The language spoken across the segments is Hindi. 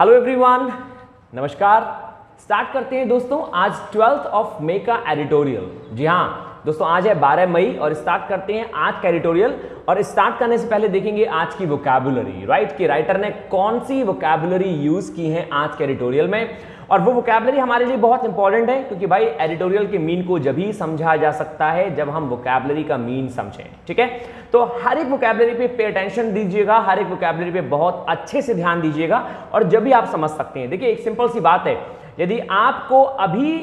हेलो एवरीवन, नमस्कार। स्टार्ट करते हैं दोस्तों आज 12th ऑफ मई का एडिटोरियल। जी हाँ दोस्तों, आज है 12 मई और स्टार्ट करते हैं आज का एडिटोरियल। और स्टार्ट करने से पहले देखेंगे आज की वोकैबुलरी, राइट, कि राइटर ने कौन सी वोकैबुलरी यूज की है आज के एडिटोरियल में। और वो वोकैबुलरी हमारे लिए बहुत इंपॉर्टेंट है, क्योंकि भाई एडिटोरियल के मीन को जब ही समझा जा सकता है जब हम वोकैबुलरी का मीन समझें। ठीक है, तो हर एक वोकैबुलरी पे पे अटेंशन दीजिएगा, हर एक वोकैबुलरी पे बहुत अच्छे से ध्यान दीजिएगा और जब भी आप समझ सकते हैं। देखिए, एक सिंपल सी बात है, यदि आपको अभी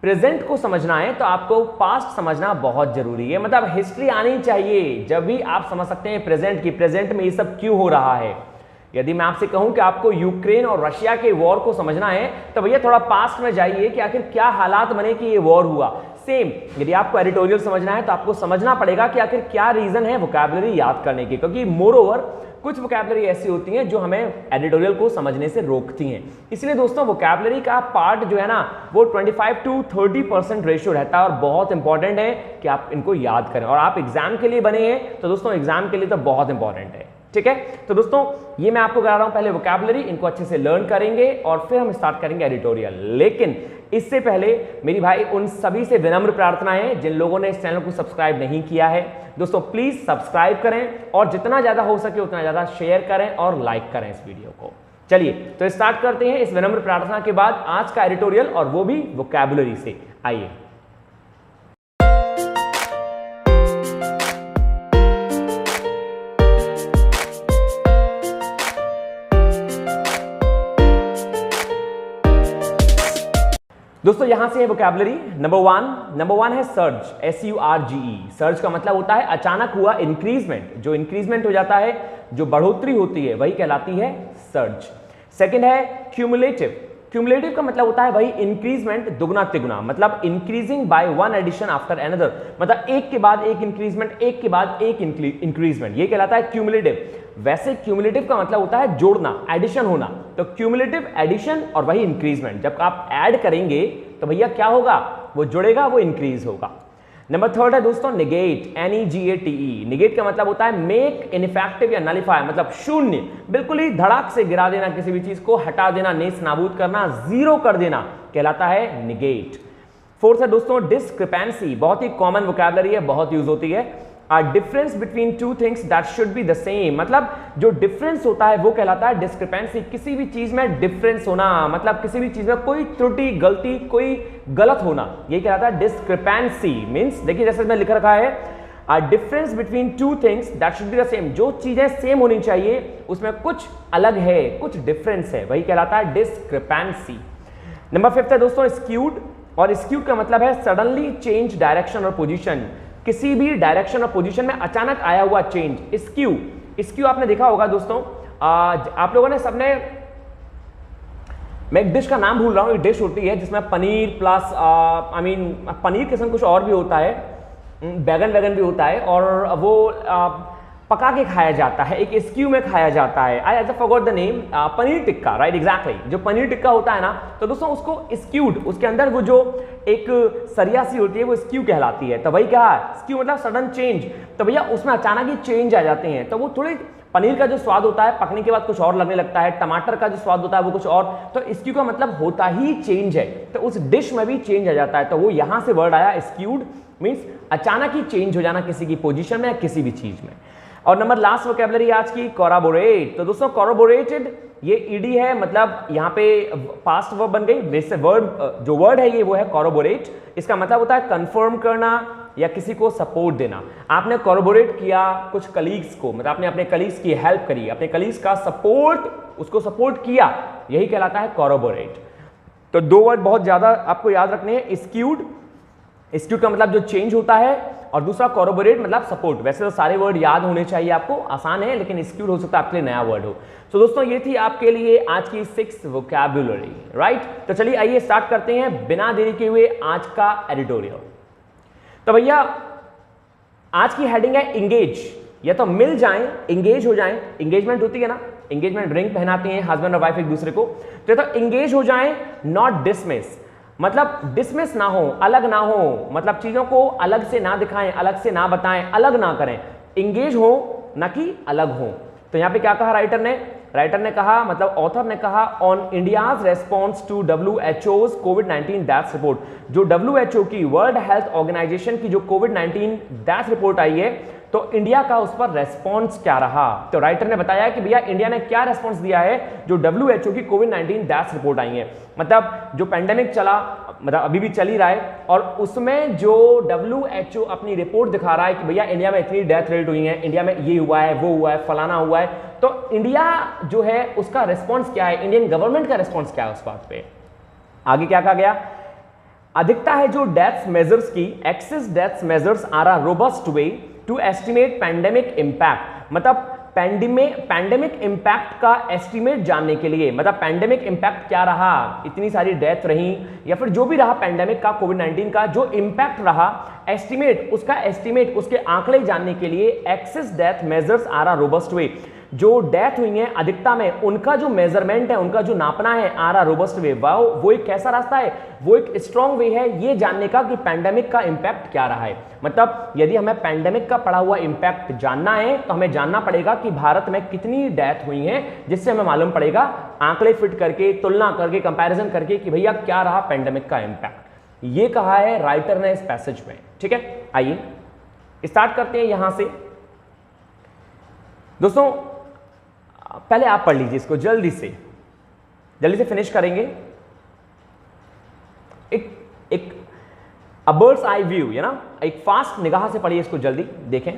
प्रेजेंट को समझना है तो आपको पास्ट समझना बहुत जरूरी है। मतलब हिस्ट्री आनी चाहिए, जब भी आप समझ सकते हैं प्रेजेंट की, प्रेजेंट में ये सब क्यों हो रहा है। यदि मैं आपसे कहूं कि आपको यूक्रेन और रशिया के वॉर को समझना है तो भैया थोड़ा पास्ट में जाइए कि आखिर क्या हालात बने कि ये वॉर हुआ। सेम यदि आपको एडिटोरियल समझना है तो आपको समझना पड़ेगा कि आखिर क्या रीजन है वोकैबुलरी याद करने की, क्योंकि मोर ओवर कुछ वोकैबुलरी ऐसी होती हैं जो हमें एडिटोरियल को समझने से रोकती हैं। इसलिए दोस्तों वोकैबुलरी का पार्ट जो है ना वो 25 to 30% रेशियो रहता है और बहुत इंपॉर्टेंट है कि आप इनको याद करें। और आप एग्जाम के लिए बने हैं तो दोस्तों एग्जाम के लिए तो बहुत इंपॉर्टेंट है। ठीक है, तो दोस्तों ये मैं आपको करा रहा हूं, पहले वोकैबुलरी इनको अच्छे से लर्न करेंगे और फिर हम स्टार्ट करेंगे एडिटोरियल। लेकिन इससे पहले मेरी भाई उन सभी से विनम्र प्रार्थना है जिन लोगों ने इस चैनल को सब्सक्राइब नहीं किया है, दोस्तों प्लीज सब्सक्राइब करें और जितना ज्यादा हो सके उतना ज्यादा शेयर करें और लाइक करें इस वीडियो को। चलिए तो स्टार्ट करते हैं इस विनम्र प्रार्थना के बाद आज का एडिटोरियल, और वो भी वोकैबुलरी से। आइए। दोस्तों यहां से है वोकैबुलरी नंबर वन है सर्ज, SURGE। सर्ज का मतलब होता है अचानक हुआ इंक्रीजमेंट, जो इंक्रीजमेंट हो जाता है, जो बढ़ोतरी होती है वही कहलाती है सर्ज। सेकंड है क्यूमुलेटिव। क्यूमुलेटिव का मतलब होता है वही इंक्रीजमेंट दुगना तिगुना, मतलब increasing by one addition after another, मतलब एक के बाद एक इंक्रीजमेंट, एक के बाद एक इंक्रीजमेंट, ये कहलाता है क्यूमुलेटिव। वैसे क्यूमुलेटिव का मतलब होता है जोड़ना, एडिशन होना। तो क्यूमुलेटिव एडिशन और वही इंक्रीजमेंट, जब आप ऐड करेंगे तो भैया क्या होगा, वो जुड़ेगा, वो इंक्रीज होगा। नंबर थर्ड है दोस्तों नेगेट, NEGATE। नेगेट का मतलब होता है मेक इनइफेक्टिव या नलिफाई, मतलब शून्य, बिल्कुल ही धड़ाक से गिरा देना, किसी भी चीज को हटा देना, नेस नाबूद करना, जीरो कर देना, कहलाता है नेगेट। फोर्थ है दोस्तों डिस्क्रिपेंसी, बहुत ही कॉमन वोकैबुलरी है, बहुत यूज होती है। A difference between two things that should be the same, मतलब जो डिफरेंस होता है वो कहलाता है डिस्क्रिपेंसी। किसी भी चीज में डिफरेंस होना, मतलब किसी भी चीज में कोई त्रुटि, गलती, कोई गलत होना, ये कहलाता है डिस्क्रिपेंसी। मींस देखिए जैसे मैं लिख रखा है A difference between two things that should be the same, जो चीजें सेम होनी चाहिए उसमें कुछ अलग है, कुछ डिफरेंस है, वही कहलाता है डिस्क्रिपेंसी। नंबर फिफ्थ है दोस्तों स्क्यूड, और स्क्यूड का मतलब है सडनली चेंज डायरेक्शन और पोजीशन, किसी भी डायरेक्शन और पोजीशन में अचानक आया हुआ चेंज, स्क्यू। स्क्यू आपने देखा होगा दोस्तों, आप लोगों ने सबने, मैं एक डिश का नाम भूल रहा हूं, एक डिश होती है जिसमें पनीर प्लस पनीर के संग कुछ और भी होता है, बैगन वैगन भी होता है, और वो पका के खाया जाता है, एक स्क्यू में खाया जाता है। I forgot the name, paneer tikka, right, exactly. जो पनीर टिक्का होता है ना, तो दोस्तों उसको स्क्यूड, उसके अंदर वो जो एक सरिया सी होती है वो स्क्यू कहलाती है। तो वही क्या है स्क्यू, मतलब सडन चेंज। तो भैया उसमें अचानक ही चेंज आ जाते हैं, तो वो थोड़े पनीर का जो स्वाद होता है पकने के बाद कुछ और लगने लगता है, टमाटर का जो स्वाद होता है वो कुछ और, तो स्क्यू का मतलब होता ही चेंज है। तो उस डिश में भी चेंज आ जाता है, तो वो यहां से वर्ड आया स्क्यूड, मींस अचानक ही चेंज हो जाना किसी की पोजीशन में या किसी भी चीज में। और नंबर लास्ट वोकैबुलरी आज की कोराबोरेट। तो दोस्तों कोराबोरेटेड, ये ईडी है, मतलब यहाँ पे पास्ट वर्ब बन गई, वैसे वर्ब जो वर्ड है ये वो है कोराबोरेट। इसका मतलब होता है कंफर्म करना या किसी को सपोर्ट देना। आपने कोराबोरेट किया कुछ कलीग्स को, मतलब आपने अपने कलीग्स की हेल्प करी, अपने कलीग्स का सपोर्ट, उसको सपोर्ट किया, यही कहलाता है कोराबोरेट। तो दो वर्ड बहुत ज्यादा आपको याद रखने हैं, स्क्यूड, स्क्यूड का मतलब जो चेंज होता है, और दूसरा कोराबोरेट मतलब सपोर्ट। वैसे तो सारे वर्ड याद होने चाहिए आपको, आसान है, लेकिन स्क्यूड हो सकता है आपके लिए नया वर्ड हो। तो दोस्तों ये थी आपके लिए आज की 6th वोकैबुलरी, राइट। तो चलिए आइए स्टार्ट करते हैं बिना देरी के हुए आज का एडिटोरियल। तो भैया आज की हेडिंग है इंगेज, या तो मिल जाएं, इंगेज हो जाएं, इंगेजमेंट होती है ना, इंगेजमेंट रिंग पहनाते हैं हस्बैंड और वाइफ एक दूसरे को, तो इंगेज हो जाएं, नॉट डिसमिस, मतलब डिसमिस ना हो, अलग ना हो, मतलब चीजों को अलग से ना दिखाएं, अलग से ना बताएं, अलग ना करें, इंगेज हो ना कि अलग हो। तो यहां पे क्या कहा राइटर ने, राइटर ने कहा, मतलब ऑथर ने कहा, on India's response to WHO's कोविड-19 डेथ रिपोर्ट। जो WHO की, वर्ल्ड हेल्थ ऑर्गेनाइजेशन की जो कोविड-19 डेथ रिपोर्ट आई है, तो इंडिया का उस पर रेस्पॉन्स क्या रहा। तो राइटर ने बताया कि भैया इंडिया ने क्या रेस्पॉन्स दिया है जो WHO की कोविड-19 डेथ रिपोर्ट आई है। मतलब जो पैंडेमिक चला, मतलब अभी भी चल ही रहा है, और उसमें जो WHO अपनी रिपोर्ट दिखा रहा है कि भैया इंडिया में इतनी डेथ रेट हुई है, इंडिया में ये हुआ है, वो हुआ है, फलाना हुआ है, तो इंडिया जो है उसका रिस्पॉन्स क्या है, इंडियन गवर्नमेंट का रिस्पॉन्स क्या है उस बात पे। आगे क्या कहा गया, अधिकता है जो डेथ मेजर्स की, excess death measures are a robust way to estimate pandemic impact. मतलब पैंडेमिक इंपैक्ट का एस्टिमेट जानने के लिए, मतलब पैंडेमिक इंपैक्ट क्या रहा, इतनी सारी डेथ रही या फिर जो भी रहा पैंडेमिक का, कोविड-19 का जो इंपैक्ट रहा, एस्टिमेट, उसका एस्टिमेट, उसके आंकड़े जानने के लिए excess death measures are a robust way. जो डेथ हुई है अधिकता में, उनका जो मेजरमेंट है, उनका जो नापना है, आर अ रोबस्ट वे, वो एक कैसा रास्ता है, वो एक स्ट्रॉन्ग वे है ये जानने का कि पैंडेमिक का इंपैक्ट क्या रहा है। मतलब यदि हमें पैंडेमिक का पड़ा हुआ इंपैक्ट जानना है तो हमें जानना पड़ेगा कि भारत में कितनी डेथ हुई है, जिससे हमें मालूम पड़ेगा आंकड़े फिट करके, तुलना करके, कंपैरिजन करके कि भैया क्या रहा पैंडेमिक का इंपैक्ट। ये कहा है राइटर ने इस पैसेज में। ठीक है, आइए स्टार्ट करते हैं यहां से। दोस्तों पहले आप पढ़ लीजिए इसको, जल्दी से फिनिश करेंगे। एक बर्ड्स आई व्यू, है ना, एक फास्ट निगाह से पढ़िए इसको, जल्दी देखें।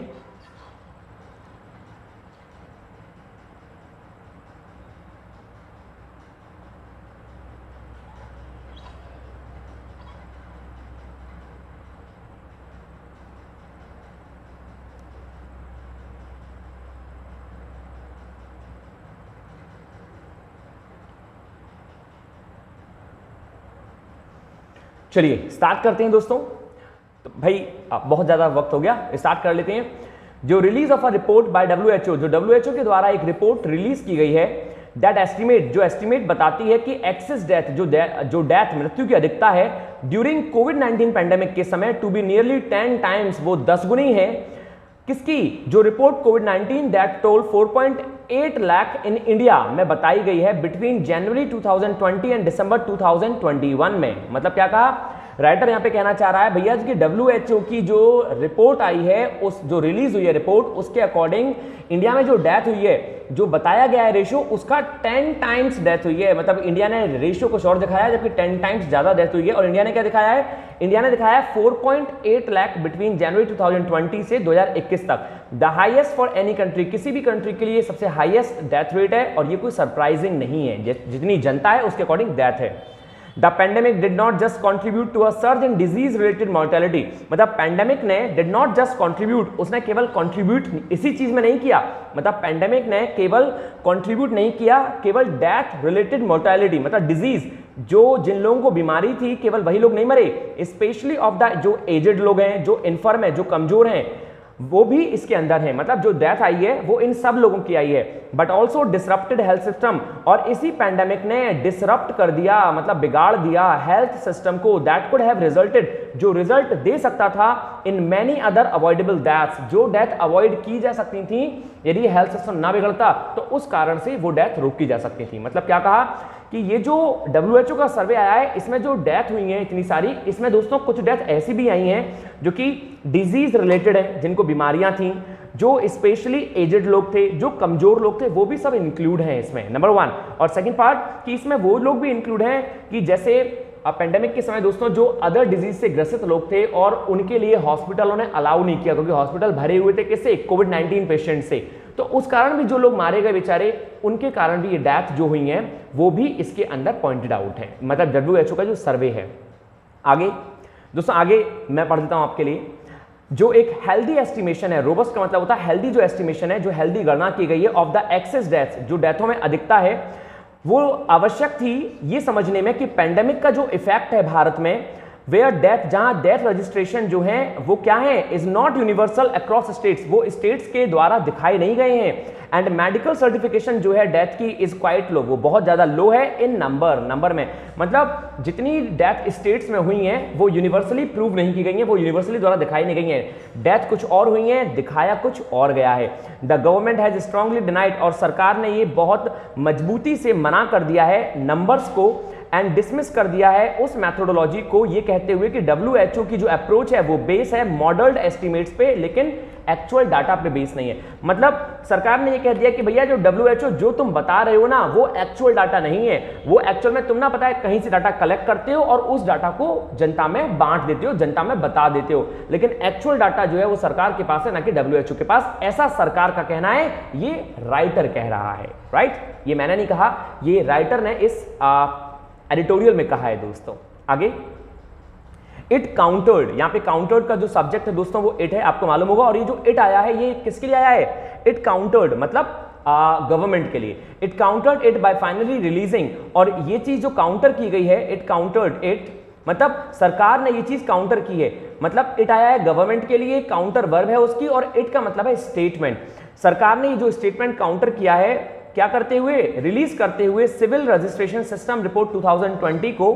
चलिए स्टार्ट करते हैं दोस्तों। तो भाई बहुत ज़्यादा वक्त हो गया, स्टार्ट कर लेते हैं। जो release of a report by WHO, जो WHO के द्वारा एक रिपोर्ट रिलीज की गई है, दैट एस्टिमेट, जो एस्टिमेट बताती है कि एक्सेस डेथ, जो डेथ मृत्यु की अधिकता है ड्यूरिंग कोविड-19 पैंडेमिक के समय, टू बी नियरली 10 टाइम्स, वो 10 गुनी है किसकी, जो report covid that toll 4.8 lakh in India में बताई गई है बिटवीन जनवरी 2020 एंड दिसंबर 2021 में। मतलब क्या कहा राइटर यहां पे कहना चाह रहा है, भैया की WHO की जो रिपोर्ट आई है, उस जो रिलीज हुई है रिपोर्ट, उसके अकॉर्डिंग इंडिया में जो डेथ हुई है, जो बताया गया है रेशियो, उसका 10 टाइम्स डेथ हुई है। मतलब इंडिया ने रेशियो कुछ और दिखाया है, जबकि 10 टाइम्स ज्यादा डेथ हुई है। और इंडिया ने क्या दिखाया है, इंडिया ने दिखाया है 4.8 लाख बिटवीन जनवरी 2020 से 2021 तक, the highest for any country, किसी भी कंट्री के लिए सबसे हाईएस्ट डेथ रेट है। और ये कोई सरप्राइजिंग नहीं है, जितनी जनता है उसके अकॉर्डिंग डेथ है। The pandemic did not just contribute to a surge in disease related mortality, मतलब पैंडेमिक ने did not just contribute, उसने केवल contribute इसी चीज में नहीं किया, मतलब पैंडेमिक ने केवल contribute नहीं किया केवल डेथ रिलेटेड mortality, मतलब डिजीज, जो जिन लोगों को बीमारी थी केवल वही लोग नहीं मरे, स्पेशली ऑफ द जो एजेड लोग हैं, जो इन्फर्म है, जो कमजोर हैं, वो भी इसके अंदर है। मतलब जो डेथ आई है वो इन सब लोगों की आई है। But also disrupted health system, और इसी पैंडेमिक ने डिसरप्ट कर दिया, मतलब बिगाड़ दिया हेल्थ सिस्टम को, दैट कुड हैव रिजल्टेड, जो रिजल्ट दे सकता था in many other avoidable deaths, जो डेथ अवॉइड की जा सकती थी यदि हेल्थ सिस्टम ना बिगड़ता, तो उस कारण से वो डेथ रोकी जा सकती थी। मतलब क्या कहा कि ये जो WHO का सर्वे आया है, इसमें जो डेथ हुई है इतनी सारी, इसमें दोस्तों कुछ डेथ ऐसी भी आई हैं जो कि डिजीज रिलेटेड है, जिनको बीमारियां थी, जो स्पेशली एजेड लोग थे, जो कमजोर लोग थे, वो भी सब इंक्लूड हैं इसमें, नंबर 1। और सेकंड पार्ट कि इसमें वो लोग भी इंक्लूड हैं कि जैसे पेंडेमिक के समय दोस्तों जो अदर डिजीज से ग्रसित लोग थे और उनके लिए हॉस्पिटलों ने अलाउ नहीं किया, क्योंकि हॉस्पिटल भरे हुए थे किससे, कोविड-19 पेशेंट से, तो उस कारण भी जो लोग मारे गए बेचारे, उनके कारण भी ये डेथ जो हुई हैं वो भी इसके अंदर पॉइंटेड आउट है, मतलब WHO का जो सर्वे है। आगे दोस्तों, आगे मैं पढ़ देता हूं आपके लिए। जो एक हेल्दी एस्टिमेशन है, रोबस्ट का मतलब होता है हेल्दी, जो एस्टिमेशन है, जो हेल्दी गणना की गई है ऑफ द एक्सेस डेथ, जो डेथों में अधिकता है, वो आवश्यक थी ये समझने में कि पैंडेमिक का जो इफेक्ट है भारत में, वेयर डेथ, जहां डेथ रजिस्ट्रेशन जो है वो क्या है, is not universal across states, वो स्टेट्स के द्वारा दिखाए नहीं गए हैं। एंड मेडिकल सर्टिफिकेशन जो है डेथ की इज क्वाइट लो, वो बहुत ज्यादा लो है इन नंबर में, मतलब जितनी डेथ स्टेट्स में हुई हैं वो यूनिवर्सली प्रूव नहीं की गई हैं, वो यूनिवर्सली द्वारा दिखाई नहीं गई हैं। डेथ कुछ और हुई है, दिखाया कुछ और गया है। The government has strongly denied, और सरकार ने ये बहुत मजबूती से मना कर दिया है नंबर्स को एंड डिसमिस कर दिया है उस मैथोडोलॉजी को, ये कहते हुए कि WHO की जो अप्रोच है वो बेस है मॉडल्ड एस्टिमेट्स पे, लेकिन एक्चुअल डाटा पे बेस नहीं है। मतलब सरकार ने ये कह दिया कि भैया जो WHO जो तुम बता रहे हो ना वो एक्चुअल डाटा नहीं है, वो एक्चुअल में तुम ना पता है कहीं से डाटा कलेक्ट करते हो और उस डाटा को जनता में बांट देते हो, जनता में बता देते हो, लेकिन एक्चुअल डाटा जो है वो सरकार के पास है ना कि WHO के पास, ऐसा सरकार का कहना है, ये राइटर कह रहा है। राइट, ये मैंने नहीं कहा, ये राइटर ने इस एडिटोरियल में कहा है दोस्तों। आगे, इट काउंटर्ड, यहां पे काउंटर्ड का जो सब्जेक्ट है दोस्तों वो इट है, आपको मालूम होगा, और ये जो इट आया है ये किसके लिए आया है, इट काउंटर्ड मतलब गवर्नमेंट के लिए। It countered it by finally releasing, और ये चीज जो काउंटर की गई है, इट काउंटर्ड इट मतलब सरकार ने ये चीज काउंटर की है, मतलब इट आया है गवर्नमेंट के लिए, काउंटर वर्ब है उसकी, और इट का मतलब है स्टेटमेंट। सरकार ने ये जो स्टेटमेंट काउंटर किया है क्या करते हुए, रिलीज करते हुए सिविल रजिस्ट्रेशन सिस्टम रिपोर्ट 2020 को,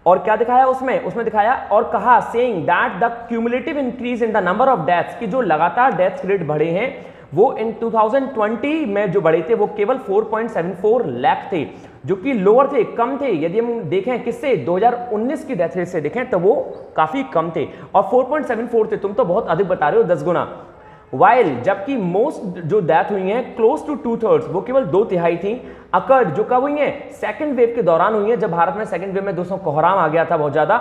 और क्या दिखाया उसमें दिखाया और कहा saying that the cumulative increase in the number of deaths, की जो लगातार डेथ रेट बढ़े हैं वो इन 2020 में जो बढ़े थे वो केवल 4.74 लाख थे, जो कि लोअर थे, कम थे। यदि हम देखें किससे, 2019 की डेथ रेट से देखें तो वो काफी कम थे, और 4.74 थे, तुम तो बहुत अधिक बता रहे हो, 10 गुना। वाइल, जबकि मोस्ट जो डेथ हुई हैं क्लोज टू 2/3, वो केवल 2/3 थी, अकर्ड जो कब हुई हैं, सेकंड वेव के दौरान हुई हैं, जब भारत में सेकंड वेव में दोस्तों कोहराम आ गया था बहुत ज्यादा,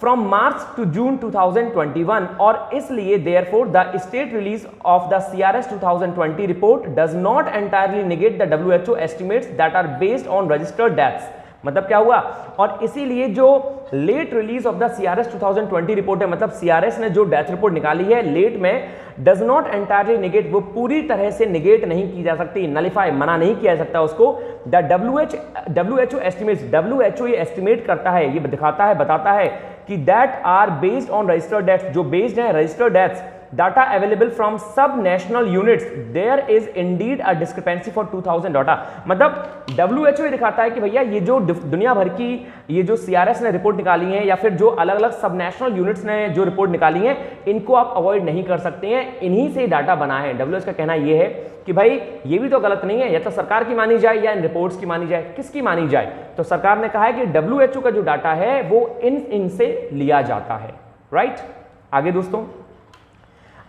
फ्रॉम मार्च टू जून 2021, और इसलिए therefore the state release of the CRS 2020 report does not entirely negate the WHO estimates that are based on registered deaths. मतलब क्या हुआ, और इसीलिए जो late release of the CRS 2020 report है, मतलब CRS ने जो डेथ रिपोर्ट निकाली है लेट में, डज नॉट एंटायरली निगेट, वो पूरी तरह से निगेट नहीं की जा सकती, नलिफाई, मना नहीं किया जा सकता उसको। द WHO एस्टिमेट्स, WHO ये एस्टिमेट करता है, ये दिखाता है, बताता है कि that are based on registered deaths, जो बेस्ड है registered deaths, data available from sub national units, there is indeed a discrepancy for 2000 data. मतलब WHO ये दिखाता है कि भैया ये जो दुनिया भर की ये जो CRS ने रिपोर्ट निकाली है, या फिर जो अलग अलग सब नेशनल यूनिट्स ने जो रिपोर्ट निकाली है, इनको आप अवॉइड नहीं कर सकते हैं, इन्हीं से डाटा बना है। WHO का कहना ये है कि भाई ये भी तो गलत नहीं है, या तो सरकार की मानी जाए या इन रिपोर्ट्स की मानी जाए, किसकी मानी जाए। तो सरकार ने कहा है कि WHO का जो डाटा है वो इनसे लिया जाता है। राइट, आगे दोस्तों,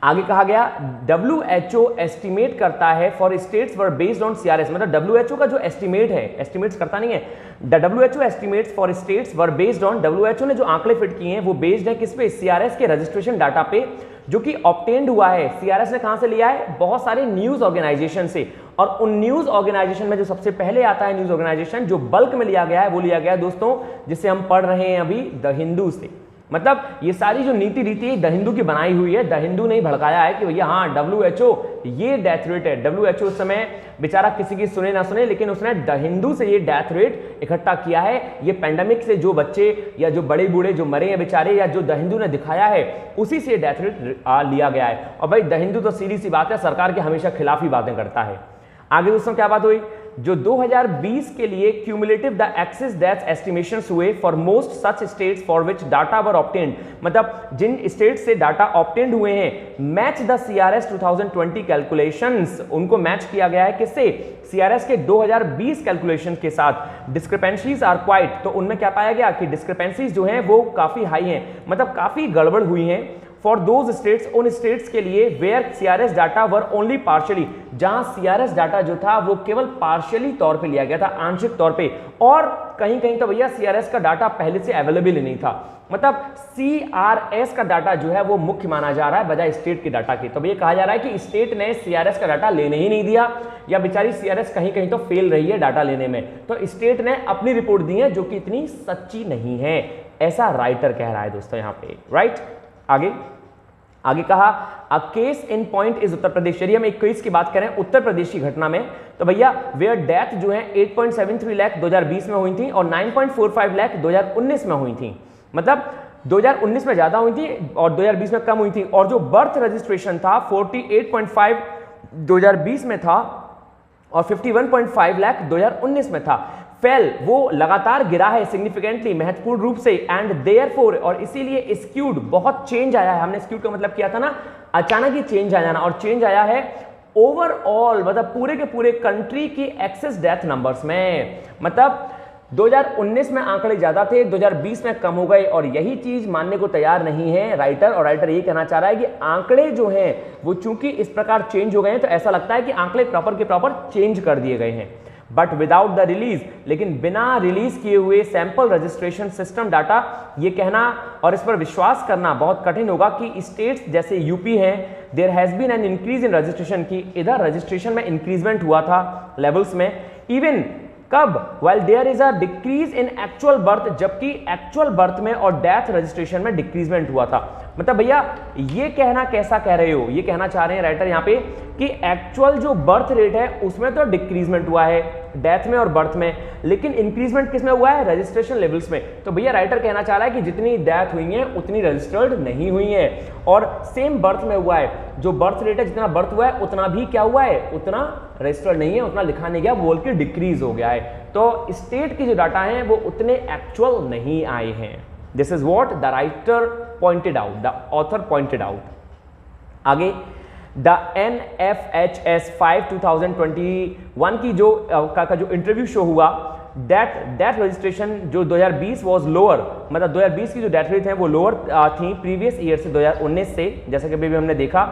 आगे कहा गया WHO एस्टिमेट करता है for states were based on CRS, मतलब WHO का जो एस्टिमेट है, एस्टिमेट्स करता नहीं है, the WHO estimates for states were based on, WHO ने जो आंकड़े फिट किए हैं वो बेस्ड है किस पे, CRS के रजिस्ट्रेशन डाटा पे, जो कि ऑब्टेन्ड हुआ है। CRS ने कहां से लिया है, बहुत सारे न्यूज ऑर्गेनाइजेशन से, और उन न्यूज ऑर्गेनाइजेशन में जो सबसे पहले आता है न्यूज ऑर्गेनाइजेशन जो बल्क में लिया गया है, वो लिया गया है दोस्तों, जिसे हम पढ़ रहे हैं अभी, द हिंदू से। मतलब ये सारी जो नीति रीति द हिंदू की बनाई हुई है, द हिंदू ने ही भड़काया है कि भैया हाँ WHO ये डेथ रेट है। WHO उस समय बेचारा किसी की सुने ना सुने, लेकिन उसने द हिंदू से ये डेथ रेट इकट्ठा किया है। ये पेंडेमिक से जो बच्चे या जो बड़े बूढ़े जो मरे हैं बेचारे, या जो द हिंदू ने दिखाया है, उसी से डेथ रेट लिया गया है। और भाई द हिंदू तो सीधी सी बात है, सरकार के हमेशा खिलाफ ही बातें करता है। आगे दोस्तों क्या बात हुई, जो 2020 के लिए cumulative the excess death estimations हुए for most such states for which data were obtained, मतलब जिन स्टेट से डाटा ऑब्टेन्ड हुए हैं, मैच द CRS 2020 कैलकुलेशंस, उनको मैच किया गया है किससे, CRS के 2020 कैलकुलेशन के साथ। डिस्क्रिपेंसीज आर क्वाइट, तो उनमें क्या पाया गया कि डिस्क्रिपेंसीज जो हैं वो काफी हाई हैं, मतलब काफी गड़बड़ हुई हैं फॉर दोज स्टेट्स, उन स्टेट्स के लिए where CRS data were only partially, जहां CRS डाटा जो था वो केवल पार्शियली तौर पे लिया गया था, आंशिक तौर पे, और कहीं कहीं तो भैया CRS का डाटा पहले से अवेलेबल ही नहीं था। मतलब CRS का डाटा जो है वो मुख्य माना जा रहा है बजाय स्टेट के डाटा के। तो ये कहा जा रहा है कि स्टेट ने CRS का डाटा लेने ही नहीं दिया, या बेचारी CRS कहीं कहीं तो फेल रही है डाटा लेने में, तो स्टेट ने अपनी रिपोर्ट दी है जो कि इतनी सच्ची नहीं है, ऐसा राइटर कह रहा है दोस्तों यहाँ पे। राइट, आगे कहा a case in point is Uttar Pradesh. यदि हम एक केस की बात करें उत्तर प्रदेश की घटना में, तो भैया वेयर डेथ जो है 8.73 लाख 2020 में हुई थी और 9.45 लाख 2019 में हुई थी। मतलब 2019 में ज़्यादा हुई थी और 2020 में कम हुई थी। और जो बर्थ रजिस्ट्रेशन था 48.5 2020 में था और 51.5 लाख 2019 में था। फेल, वो लगातार गिरा है सिग्निफिकेंटली, महत्वपूर्ण रूप से, एंड देयरफॉर, और इसीलिए स्क्यूड, बहुत चेंज आया है। हमने स्क्यूड का मतलब किया था ना, अचानक ही चेंज आ जाना, और चेंज आया है ओवरऑल, मतलब पूरे के पूरे कंट्री की एक्सेस डेथ नंबर्स में। मतलब 2019 में आंकड़े ज्यादा थे, 2020 में कम हो गए, और यही चीज मानने को तैयार नहीं है राइटर। और राइटर ये कहना चाह रहा है कि आंकड़े जो हैं वो चूंकि इस प्रकार चेंज हो गए हैं, तो ऐसा लगता है कि आंकड़े प्रॉपर के प्रॉपर चेंज कर दिए गए हैं, बट विदाउट द रिलीज, लेकिन बिना रिलीज किए हुए सैंपल रजिस्ट्रेशन सिस्टम डाटा, ये कहना और इस पर विश्वास करना बहुत कठिन होगा कि स्टेट्स जैसे यूपी हैं, there has been an increase in registration, की इधर रजिस्ट्रेशन में इंक्रीजमेंट हुआ था लेवल्स में, इवन कब, well there is a decrease in actual birth, जबकि एक्चुअल बर्थ में और डेथ रजिस्ट्रेशन में डिक्रीजमेंट हुआ था। मतलब भैया ये कहना कैसा कह रहे हो, ये कहना चाह रहे हैं राइटर यहाँ पे कि एक्चुअल जो बर्थ रेट है उसमें तो डिक्रीजमेंट हुआ है डेथ में और बर्थ में, लेकिन इंक्रीजमेंट किस में हुआ है, रजिस्ट्रेशन लेवल्स में। तो भैया राइटर कहना चाह रहा है कि जितनी डेथ हुई है उतनी रजिस्टर्ड नहीं हुई है, और सेम बर्थ में हुआ है, जो बर्थ रेट है जितना बर्थ हुआ है उतना भी क्या हुआ है, उतना रजिस्टर्ड नहीं है, उतना लिखा नहीं गया, बोल के डिक्रीज हो गया है। तो स्टेट की जो डाटा है वो उतने एक्चुअल नहीं आए हैं। This is what the writer pointed out, the author pointed out. आगे द NFHS 5 2021 की जो जो इंटरव्यू शो हुआ, डेथ रजिस्ट्रेशन जो 2020 वाज लोअर, मतलब 2020 की जो डेथ रेट है वो लोअर थी प्रीवियस ईयर से, 2019 से, जैसा कि अभी हमने देखा,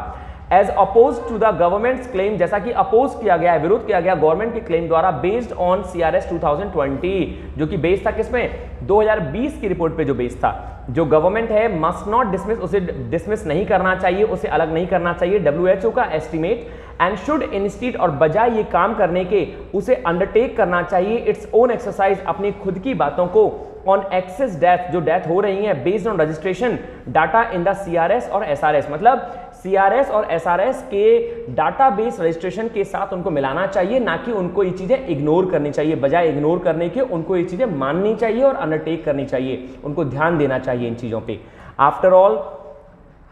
as opposed to the government's claim, जैसा कि अपोज किया गया है, विरोध किया गया गवर्नमेंट के क्लेम द्वारा, बेस्ड ऑन CRS 2020, जो कि बेस्ड था किसमें, 2020 की रिपोर्ट पे जो बेस्ड था। जो गवर्नमेंट है मस्ट नॉट डिसमिस, उसे डिसमिस नहीं करना चाहिए, उसे अलग नहीं करना चाहिए, WHO का एस्टिमेट, एंड शुड इंस्टीट, और बजाय ये काम करने के उसे अंडरटेक करना चाहिए इट्स ओन एक्सरसाइज, अपनी खुद की बातों को, ऑन एक्सेस डेथ, जो डेथ हो रही है, based on registration data in the CRS और SRS, मतलब CRS और SRS के डाटाबेस रजिस्ट्रेशन के साथ उनको मिलाना चाहिए, ना कि उनको ये चीजें इग्नोर करनी चाहिए। बजाय इग्नोर करने के उनको ये चीजें माननी चाहिए और अंडरटेक करनी चाहिए, उनको ध्यान देना चाहिए इन चीजों पे। आफ्टर ऑल,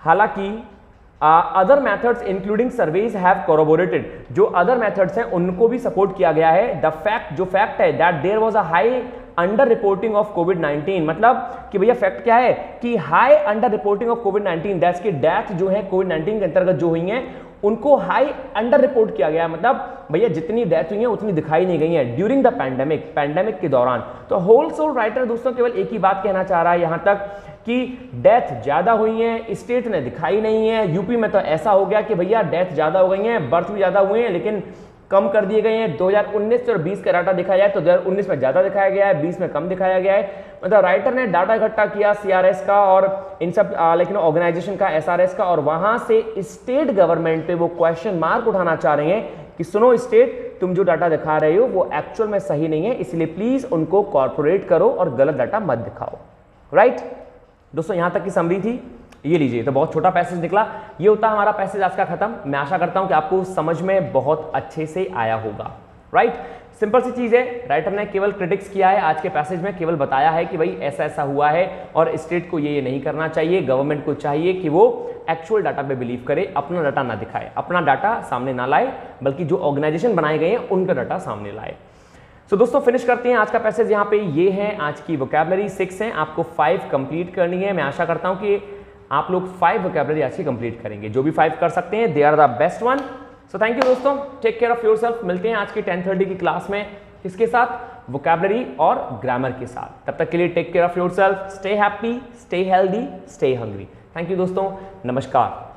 हालांकि other methods including surveys have corroborated, जो अदर मेथड्स हैं उनको भी सपोर्ट किया गया है। द फैक्ट, जो फैक्ट है, that there was a high under reporting of कोविड-19, मतलब कि भैया फैक्ट क्या है कि हाई अंडर रिपोर्टिंग ऑफ कोविड-19, दैट्स की डेथ जो है कोविड-19 के अंतर्गत जो हुई हैं उनको हाई अंडर रिपोर्ट किया गया, मतलब भैया जितनी डेथ हुई है उतनी दिखाई नहीं गई है ड्यूरिंग द पैंडेमिक के दौरान। तो होल सोल राइटर दोस्तों केवल एक ही बात कहना चाह रहा है यहाँ तक कि डेथ ज्यादा हुई है, स्टेट ने दिखाई नहीं है। यूपी में तो ऐसा हो गया कि भैया डेथ ज्यादा हो गई हैं, बर्थ भी ज्यादा हुए हैं, लेकिन कम कर दिए गए हैं। 2019 और 20 का डाटा दिखाया जाए तो 2019 में ज्यादा दिखाया गया है, 20 में कम दिखाया गया है। मतलब राइटर ने डाटा इकट्ठा किया CRS का और इन सब लेकिन ऑर्गेनाइजेशन का, SRS का, और वहां से स्टेट गवर्नमेंट पे वो क्वेश्चन मार्क उठाना चाह रहे हैं कि सुनो स्टेट, तुम जो डाटा दिखा रहे हो वो एक्चुअल में सही नहीं है, इसलिए प्लीज उनको कॉर्पोरेट करो और गलत डाटा मत दिखाओ। राइट दोस्तों, यहां तक की समरी थी। ये लीजिए, तो बहुत छोटा पैसेज निकला। ये होता है हमारा पैसेज आज का खत्म। मैं आशा करता हूं कि आपको समझ में बहुत अच्छे से आया होगा। राइट, सिंपल सी चीज है, राइटर ने केवल क्रिटिक्स किया है आज के पैसेज में, केवल बताया है कि भाई ऐसा ऐसा हुआ है और स्टेट को ये नहीं करना चाहिए। गवर्नमेंट को चाहिए कि वो एक्चुअल डाटा पे बिलीव करे, अपना डाटा ना दिखाए, अपना डाटा सामने ना लाए, बल्कि जो ऑर्गेनाइजेशन बनाए गए हैं उनका डाटा सामने लाए। सो दोस्तों फिनिश करते हैं आज का पैसेज यहाँ पे। ये है आज की वोकैबुलरी 6 है, आपको 5 कंप्लीट करनी है। मैं आशा करता हूँ कि आप लोग 5 वोकैबुलरी आज की कंप्लीट करेंगे। जो भी 5 कर सकते हैं, they are the best one. So thank you दोस्तों, टेक केयर ऑफ योरसेल्फ। मिलते हैं आज की 10:30 की क्लास में, किसके साथ, वोकैबुलरी और ग्रामर के साथ। तब तक के लिए take care of yourself, stay happy, stay healthy, stay hungry. Thank you दोस्तों, नमस्कार।